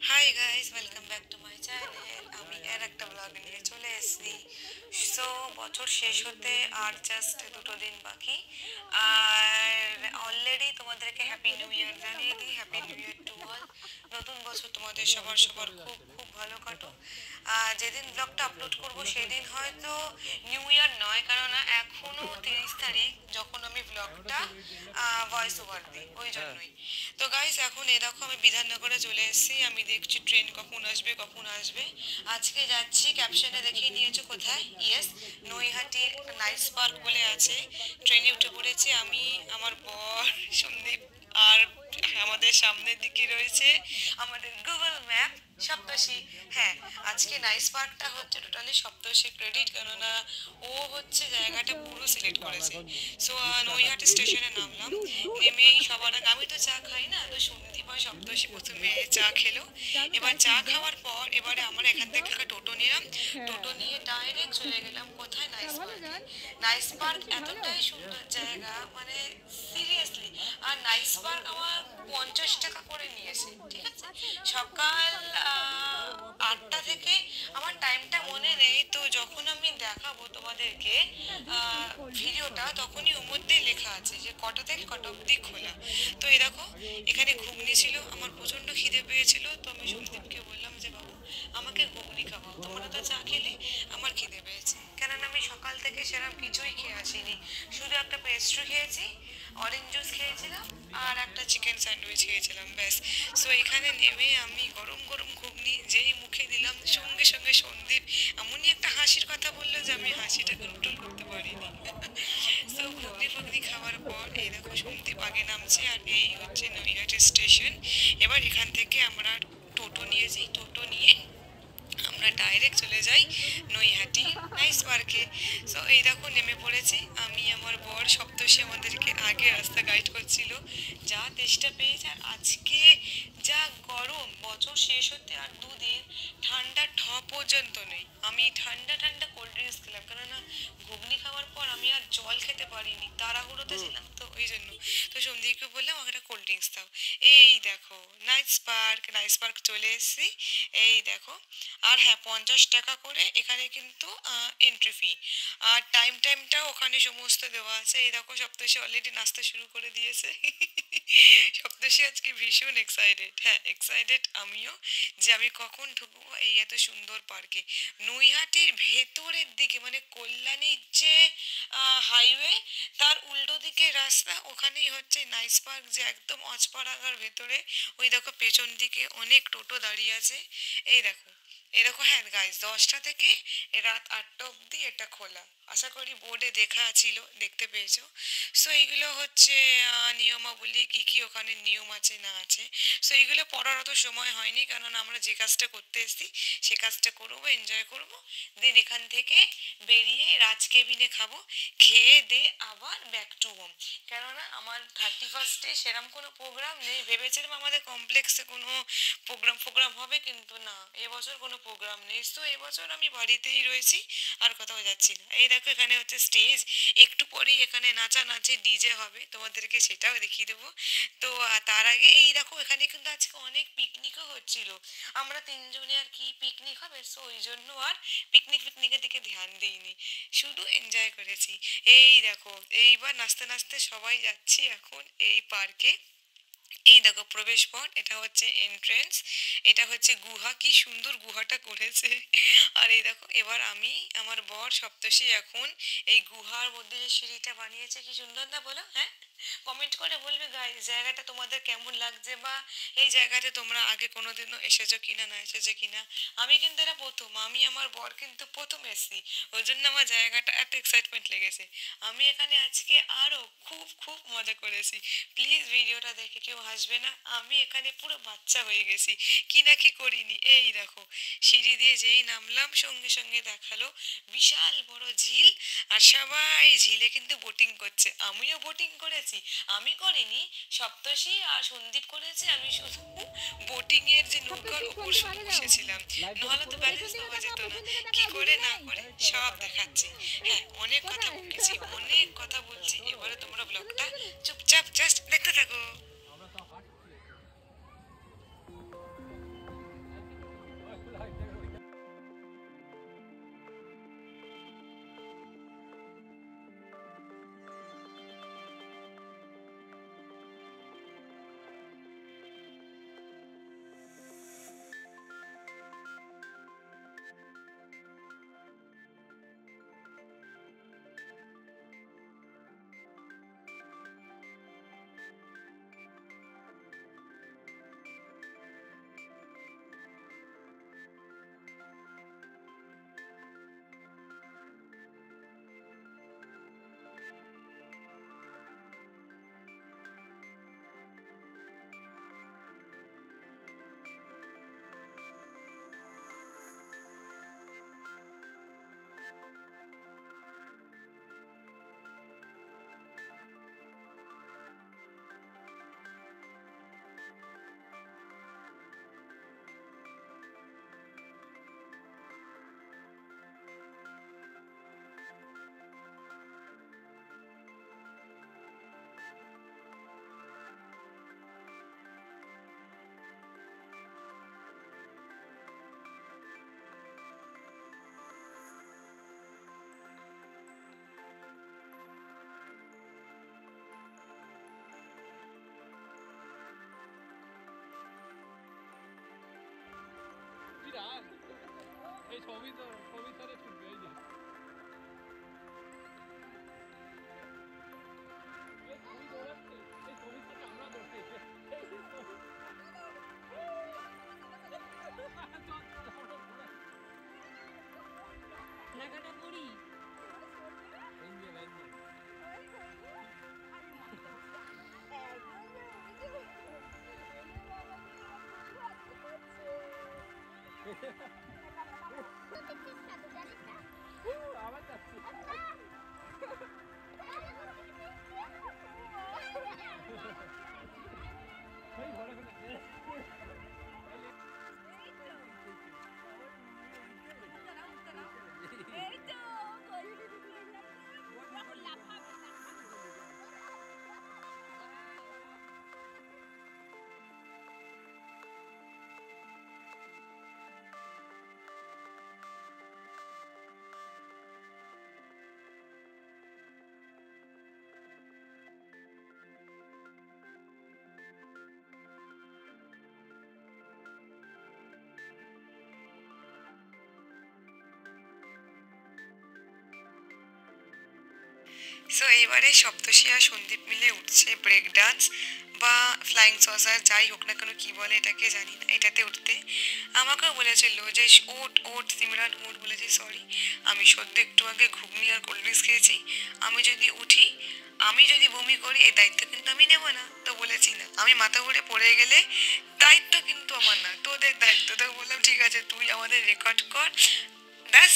Hi guys, welcome back to my channel. আমি এর একটা ব্লগ নিয়ে চলে এসেছি। সো বছর শেষ হতে আর জাস্ট 2 দিন বাকি। আর অলরেডি তোমাদেরকে হ্যাপি নিউ ইয়ার জানিয়ে দিই। Happy new year to all. নতুন বছর তোমাদের সবার সবার খুব খুব ভালো কাটুক। যেদিন ব্লগটা আপলোড করব সেদিন হয়তো নিউ ইয়ার নয়, কারণ এখনো 30 তারিখ যখন আমি ব্লগটা ভয়েস ওভার দিই, ওই জন্যই। তো গাইস, এখন এই দেখো আমি বিধাননগরে চলে এসেছি। আমি দেখছি ট্রেন কখন আসবে কখন আসবে। আজকে যাচ্ছি, ক্যাপশনে দেখিয়ে নিয়েছো কোথায়, ইয়েস, নৈহাটি নাইটস পার্ক বলে আছে। ট্রেনে উঠে পড়েছি আমি, আমার বর, সন্দীপ। আর আমাদের সামনের দিকে রয়েছে আমাদের গুগল ম্যাপ, সপ্তর্ষি। হ্যাঁ, আজকে নাইস পার্কটা হচ্ছে টোটালি সপ্তর্ষি ক্রেডিট, কেননা ও হচ্ছে জায়গাটা পুরো সিলেক্ট করেছে। সো নৈহাটি স্টেশনে নামলাম। নেমেই সবার আগে, আমি তো চা খাই না, তো সন্দীপ আর সপ্তর্ষি প্রথমে চা খেলো। এবার চা খাওয়ার পর এবারে আমরা এখান থেকে একটা টোটো নিলাম। টোটো নিয়ে ডাইরেক্ট চলে গেলাম কোথায়, নাইস পার্কে। নাইস পার্ক এতটাই সুন্দর জায়গা, মানে সিরিয়াসলি। আর নাইস পার্ক আমার 50 টাকা করে নিয়েছে, ঠিক আছে। সকাল 8টা থেকে, আমার টাইমটা মনে নেই, তো যখন আমি দেখাবো তোমাদেরকে ভিডিওটা, তখনই ওর মধ্যেই লেখা আছে যে কটা থেকে কটা অবধি খোলা। তো এই দেখো, এখানে ঘুগনি ছিল, আমার প্রচন্ড খিদে পেয়েছিল, তো আমি সন্দীপকে বললাম যে বাবু, আমাকে ঘুগনি খাওয়াও, তোমরা তো চা খেলে, আমার খিদে পেয়েছে। কেননা আমি সকাল থেকে সেরকম কিছুই খেয়ে আসিনি, শুধু একটা পেস্ট্রি খেয়েছি, অরেঞ্জ জুস খেয়েছিলাম, আর একটা চিকেন স্যান্ডউইচ খেয়েছিলাম, ব্যাস। সো এখানে নেমে আমি গরম গরম ঘুগনি যেই মুখে দিলাম, সঙ্গে সঙ্গে সন্দীপ এমনই একটা হাসির কথা বললো যে আমি হাসিটা কন্ট্রোল করতে পারিনি। সো ঘুগনি ফুগনি খাওয়ার পর এই দেখো সন্দীপ আগে নামছে, আর এই হচ্ছে নৈহাটি স্টেশন। এবার এখান থেকে আমরা টোটো নিয়েছি, টোটো নিয়ে আমরা ডাইরেক্ট চলে যাই নৈহাটি নাইস পার্কে। সো এই দেখো নেমে পড়েছি আমি, আমার বর, সপ্তর্ষি আমাদেরকে আগে রাস্তা গাইড করছিল। যা তেষ্টা পেয়েছে, আর আজকে যা গরম, বছর শেষ হতে আর 2 দিন, ঠান্ডা পর্যন্ত নেই। আমি ঠান্ডা ঠান্ডা কোল্ড ড্রিঙ্কস খেলাম, কেননা ঘুগনি খাওয়ার পর আমি আর জল খেতে পারিনি, তাড়াহুড়োতে ছিলাম, তো ওই জন্য। তো সন্দীপকে বললাম আমাকে একটা কোল্ড ড্রিঙ্কস দাও। এই দেখো নাইস পার্ক, নাইস পার্ক চলে এসেছি। এই দেখো। আর হ্যাঁ, 50 টাকা করে এখানে কিন্তু এন্ট্রি ফি। আর টাইমটাও ওখানে সমস্ত দেওয়া আছে। এই দেখো সপ্তর্ষি অলরেডি নাচতে শুরু করে দিয়েছে। সপ্তর্ষি আজকে ভীষণ এক্সাইটেড, হ্যাঁ এক্সাইটেড আমিও, যে আমি কখন ঢুকবো এই এত সুন্দর পার্কে। নৈহাটির ভেতরের দিকে, মানে কল্যাণীর যে হাইওয়ে, তার উল্টো দিকে রাস্তা, ওখানেই হচ্ছে নাইস পার্ক, যে একদম অজপাড়াগার ভেতরে। ওই দেখো পেছন দিকে অনেক টোটো দাঁড়িয়ে আছে। এই দেখো, এই দেখো, হ্যাঁ গাইজ, 10টা থেকে রাত 8টা অবধি এটা খোলা। আশা করি বোর্ডে দেখা ছিল, দেখতে পেয়েছো। সো এইগুলো হচ্ছে নিয়মাবলী, কি কি ওখানে নিয়ম আছে না আছে। সো এইগুলো পড়ার অত সময় হয়নি, কারণ আমরা যে কাজটা করতে এসেছি সে কাজটা করবো, এনজয় করবো। দেন এখান থেকে বেরিয়ে রাজ কেবিনে খাবো, খেয়ে দে আবার ব্যাক টু হোম। কেননা আমার 31স্টে সেরকম কোনো প্রোগ্রাম নেই। ভেবেছিলাম আমাদের কমপ্লেক্সে কোনো প্রোগ্রাম হবে, কিন্তু না, এবছর কোনো প্রোগ্রাম নেই। তো এবছর আমি বাড়িতেই রয়েছি, আর কোথাও যাচ্ছি না। এই দেখো এখানে হচ্ছে স্টেজ, একটু পরেই এখানে নাচানাচি ডিজে হবে, তোমাদেরকে সেটাও দেখিয়ে দেবো। তো তার আগে এই দেখো, এখানে কিন্তু আজকে অনেক পিকনিকও হচ্ছিল। আমরা তিনজনে আর কি পিকনিক হবে, সো ওই জন্য আর পিকনিকের দিকে ধ্যান দিইনি, শুধু এনজয় করেছি। এই দেখো, এইবার নাচতে নাচতে সবাই যাচ্ছি এখন এই পার্কে। এই দেখো প্রবেশ পথ, এটা হচ্ছে এন্ট্রেন্স, এটা হচ্ছে গুহা, কি সুন্দর গুহাটা করেছে। আর এই দেখো, এবার আমি, আমার বর, সপ্তর্ষি এখন এই গুহার মধ্যে যে সিঁড়িটা বানিয়েছে, কি সুন্দর না বলো, হ্যাঁ? কমেন্ট করে বলবে গাইস জায়গাটা তোমাদের কেমন লাগছে, বা এই জায়গাতে তোমরা আগে কোনোদিনও এসেছো কিনা, না এসেছো কিনা। আমি কিন্তু এটা প্রথম, আমি আমার বর কিন্তু প্রথম এসেছি, ওই জন্য আমার জায়গাটা এত এক্সাইটমেন্ট লেগেছে। আমি এখানে আজকে আরো খুব খুব মজা করেছি। প্লিজ ভিডিওটা দেখে কেউ হাসবে না, আমি এখানে পুরো বাচ্চা হয়ে গেছি, কি না কি করিনি। এই দেখো, সিঁড়ি দিয়ে যেই নামলাম সঙ্গে সঙ্গে দেখালো বিশাল বড় ঝিল, আর সবাই ঝিলে কিন্তু বোটিং করছে, আমিও বোটিং করেছি। আমি করিনি, সপ্তর্ষি আর সন্দীপ করেছে, আমি শুধু বোটিং এর যে নৌকার উপর শুধু বসেছিলাম, নাহলে তো ব্যালেন্স পাওয়া যেত না, কি করে না করে সব দেখাচ্ছি। হ্যাঁ, অনেক কথা বলেছি, অনেক কথা বলছি, এবারে তোমরা ব্লগটা চুপচাপ জাস্ট দেখতে থাকো। এই ছবি তো ছবি ধরে ছুটবে এই যে এই ছবি দৌড়াচ্ছে এই ছবির সাথে আমরা দৌড়াই লাগাটা করি এঞ্জেল এঞ্জেল আবার যাচ্ছি ওই ঘরে ঘরে সো এইবারে সপ্তর্ষি আর সন্দীপ মিলে উঠছে ব্রেক ডান্স বা ফ্লাইং সসার যাই হোক না কেন কি বলে এটাকে জানি না এটাতে উঠতে আমাকেও বলেছিল যে ওট ওট সিমরান ওট বলেছি সরি আমি সদ্য একটু আগে ঘুগনি আর কোল্ড ড্রিঙ্কস খেয়েছি আমি যদি উঠি আমি যদি বমি করি এই দায়িত্ব কিন্তু আমি নেব না তো বলেছি না আমি মাথা ঘুরে পড়ে গেলে দায়িত্ব কিন্তু আমার না তোদের দায়িত্ব তো বললাম ঠিক আছে তুই আমাদের রেকর্ড কর ব্যাস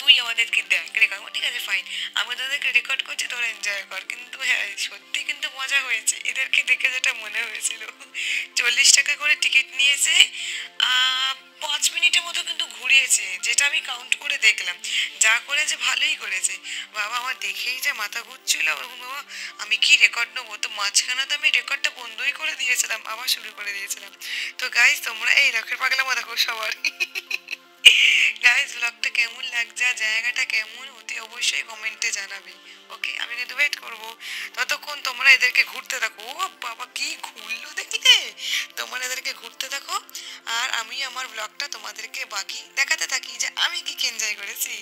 তুই আমাদেরকে দেখ রেকর্ড ঠিক আছে ফাইন আমি তোদেরকে রেকর্ড করছি তোরা এনজয় কর কিন্তু হ্যাঁ সত্যি কিন্তু মজা হয়েছে এদেরকে দেখে যেটা মনে হয়েছিল 40 টাকা করে টিকিট নিয়েছে 5 মিনিটের মতো কিন্তু ঘুরিয়েছে যেটা আমি কাউন্ট করে দেখলাম যা করেছে ভালোই করেছে বাবা আমার দেখেই যা মাথা ঘুরছিল বাবা আমি কি রেকর্ড নেবো তো মাঝখানে তো আমি রেকর্ডটা বন্ধই করে দিয়েছিলাম আবার শুরু করে দিয়েছিলাম তো গাইজ তোমরা এই রকেট পাগলামো দেখো সবার গাইজ ব্লগটা কেমন লাগছে আর জায়গাটা কেমন অতি অবশ্যই কমেন্টে জানাবে ওকে আমি কিন্তু ওয়েট করবো ততক্ষণ তোমরা এদেরকে ঘুরতে থাকো ও বাবা কি ঘুরলো দেখলে তোমরা এদেরকে ঘুরতে থাকো আর আমি আমার ব্লগটা তোমাদেরকে বাকি দেখাতে থাকি যে আমি কি এনজয় করেছি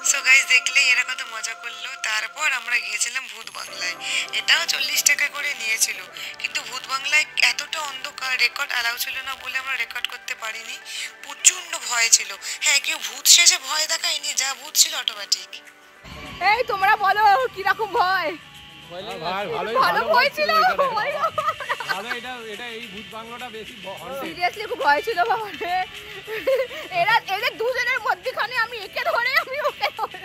সো গাইজ দেখলে এরা কত মজা করলো তারপর আমরা গিয়েছিলাম ভূত বাংলায় এটাও 40 টাকা করে নিয়েছিল কিন্তু ভূত বাংলায় এতটা অন্ধকার রেকর্ড অ্যালাউ ছিল না বলে আমরা রেকর্ড করতে পারিনি প্রচন্ড ভয় ছিল হ্যাঁ কেউ ভূত শেষে ভয় দেখায়নি যা ভূত ছিল অটোমেটিক এই তোমরা বলো কিরকম ভয় ভালো ভয় ছিল ভালো এটা এই ভূত বাংলাটা বেশি সিরিয়াসলি খুব ভয় ছিল বাবা রে এদের দুজনের মধ্যখানে আমি একে ধরে আমি ওকে ধরে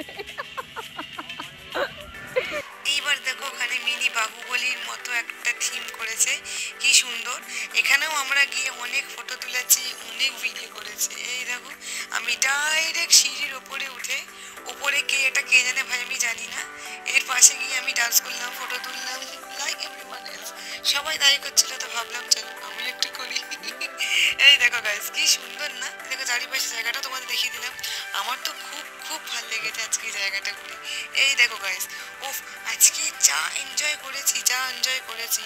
এইবার দেখো ওখানে মিনি বাহুবলীর মতো একটা থিম করেছে কি সুন্দর এখানেও আমরা গিয়ে অনেক ফটো তুলেছি অনেক ভিডিও করেছি এই দেখো আমি ডাইরেক্ট সিঁড়ির ওপরে উঠে ওপরে কে এটা কে জানে ভাই আমি জানি না এর পাশে গিয়ে আমি ডান্স করলাম ফটো তুললাম লাইক এভরিওয়ান এলস সবাই তাই করছিল তো ভাবলাম চলো আমি একটু করি এই দেখো গাইস কি সুন্দর না দেখো চারিপাশে জায়গাটা তোমাদের দেখিয়ে দিলাম আমার তো খুব খুব ভালো লেগেছে আজকে এই জায়গাটা ঘুরে এই দেখো গাইস ওফ আজকে যা এনজয় করেছি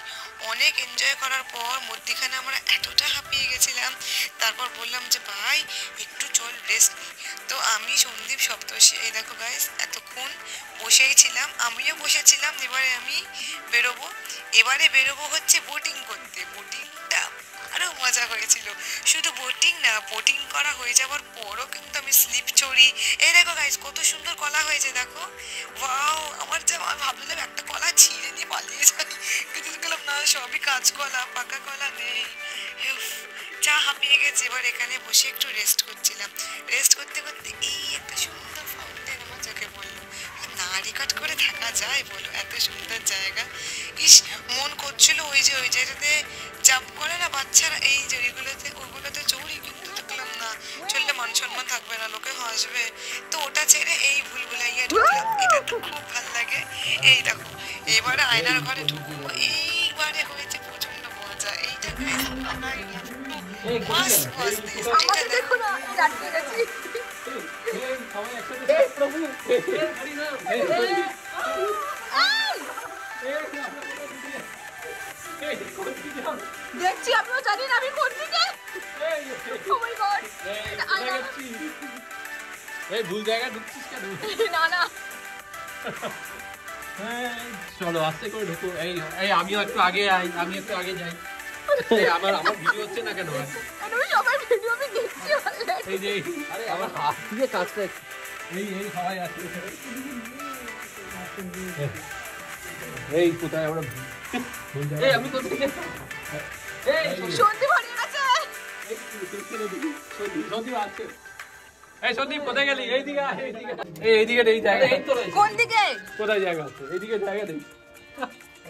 অনেক এনজয় করার পর মধ্যিখানে আমরা এতটা হাঁপিয়ে গেছিলাম তারপর বললাম যে ভাই একটু চল রেস্ট নিই তো আমি সন্দীপ সপ্তর্ষি এই দেখো গাইস এতক্ষণ বসেই ছিলাম আমিও বসেছিলাম এবারে বেরোবো হচ্ছে বোটিং করতে বোটিংটা আরো মজা হয়েছিল শুধু বোটিং না বোটিং করা হয়ে যাওয়ার পরও কিন্তু আমি স্লিপ চড়ি এই দেখো গাইস কত সুন্দর কলা হয়েছে দেখো ওয়াও আমার যা আমি ভাবলাম একটা কলা ছিঁড়ে নিয়ে পালিয়ে যাই কিন্তু দেখলাম না সবই কাঁচকলা পাকা কলা নেই চা হাঁপিয়ে গেছে, এবার এখানে বসে একটু রেস্ট করছিলাম। রেস্ট করতে করতে এই একটা সুন্দর ফাউন্টেন আমার চোখে পড়লো। নাড়ি কাট করে থাকা যায় বলো, এত সুন্দর জায়গা। ইস, মন করছিল ওই জায়গাতে জাম্প করে না বাচ্চারা, এই যে ওইগুলোতে চড়ি, কিন্তু দেখলাম না, চললে মান সম্মান থাকবে না, লোকে হাসবে, তো ওটা ছেড়ে এই ভুলভুলাইয়া ঢুকলাম। এটা তো খুব ভালো লাগে। এই দেখো এবারে আয়নার ঘরে ঢুকবো, এইবারে হয়েছে প্রচন্ড মজা। এইটা মাস্ট ওয়াচ দিস। আমাকে দেখো না, আমি আটকে গেছি। দেখছি, আমিও জানি না আমি কোন দিকে। Oh my God! এই ভুল জায়গায় ঢুকছিস কেন? না না, চলো আস্তে করে ঢুকো। এই আমিও একটু আগে যাই। আমার ভিডিও হচ্ছে না কেন? আমি সবার ভিডিও আমি দেখছি already। এই যে আরে আমার হাত দিয়ে কাজটা এই সবাই আছে। এই কোথায় আমরা এই আমি কোথায় সন্ধি ভরিয়ে গেছে। সন্দীপ আছে। এই সন্দীপ কোথায় গেলি? এইদিকে এইদিকে এই জায়গা। কোন দিকে? কোথায় জায়গা আছে? এইদিকে জায়গা নেই।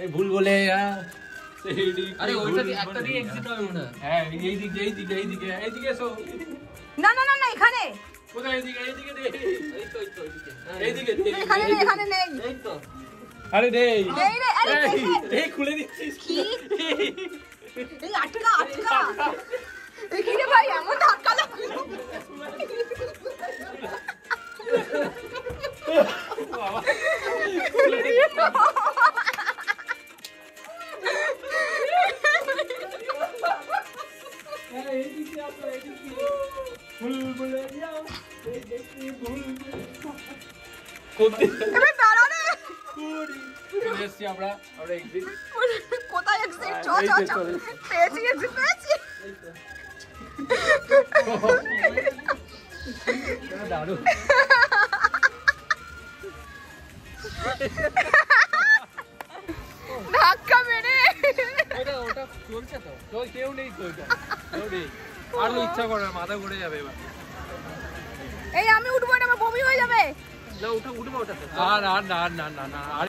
এই ভুল বলে আরে ওইটা একটা দিয়ে এক্সিট হয় মনে হয়। হ্যাঁ এইদিকে এসো। না না না না, এখানে। কোথায়? এইদিকে দে। এইদিকে এখানে নেই। এই তো। আরে নেই রে, আরে এই খুলে দিচ্ছিস কি? এই আটকা। এই কি রে ভাই, এমন ধাক্কা লাগলো। বাবা কোথায় এক্সিট? পেয়েছি। দারুণ। ধাক্কা মেরে ওটা চলছে তো, কেউ নেই তো, আরো ইচ্ছা করে মাথা ঘুরে যাবে এবার। এই আমি উঠবো না, আমার বমি হয়ে যাবে। না উঠবো ওটাতে। না